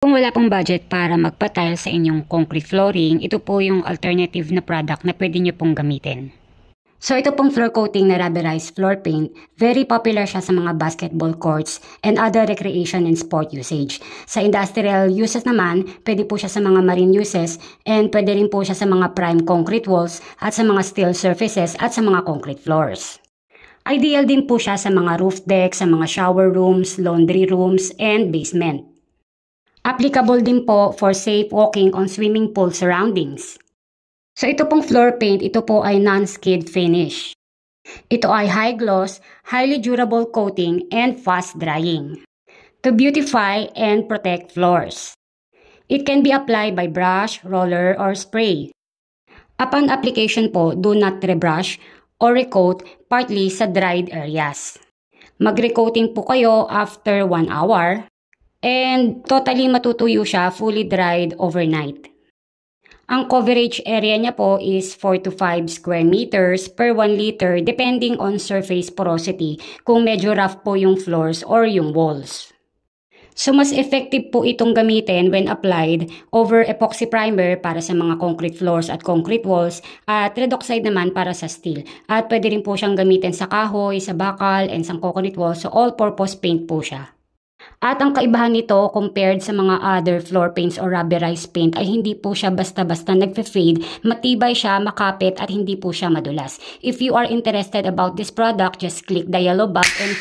Kung wala pong budget para magpa-tile sa inyong concrete flooring, ito po yung alternative na product na pwede nyo pong gamitin. So ito pong floor coating na rubberized floor paint, very popular siya sa mga basketball courts and other recreation and sport usage. Sa industrial uses naman, pwede po siya sa mga marine uses and pwede rin po siya sa mga prime concrete walls at sa mga steel surfaces at sa mga concrete floors. Ideal din po siya sa mga roof decks, sa mga shower rooms, laundry rooms, and basement. Applicable din po for safe walking on swimming pool surroundings. So ito pong floor paint, ito po ay non-skid finish. Ito ay high gloss, highly durable coating, and fast drying to beautify and protect floors. It can be applied by brush, roller, or spray. Upon application po, do not rebrush or recoat partly sa dried areas. Mag-recoating po kayo after 1 hour. And totally matutuyo siya fully dried overnight. Ang coverage area niya po is 4 to 5 square meters per 1 liter depending on surface porosity kung medyo rough po yung floors or yung walls. So mas effective po itong gamitin when applied over epoxy primer para sa mga concrete floors at concrete walls at redoxide naman para sa steel. At pwede rin po siyang gamitin sa kahoy, sa bakal, and sa concrete walls. So all-purpose paint po siya. At ang kaibahan nito compared sa mga other floor paints or rubberized paint ay hindi po siya basta-basta nagfe-fade, matibay siya, makapit at hindi po siya madulas. If you are interested about this product, just click the yellow button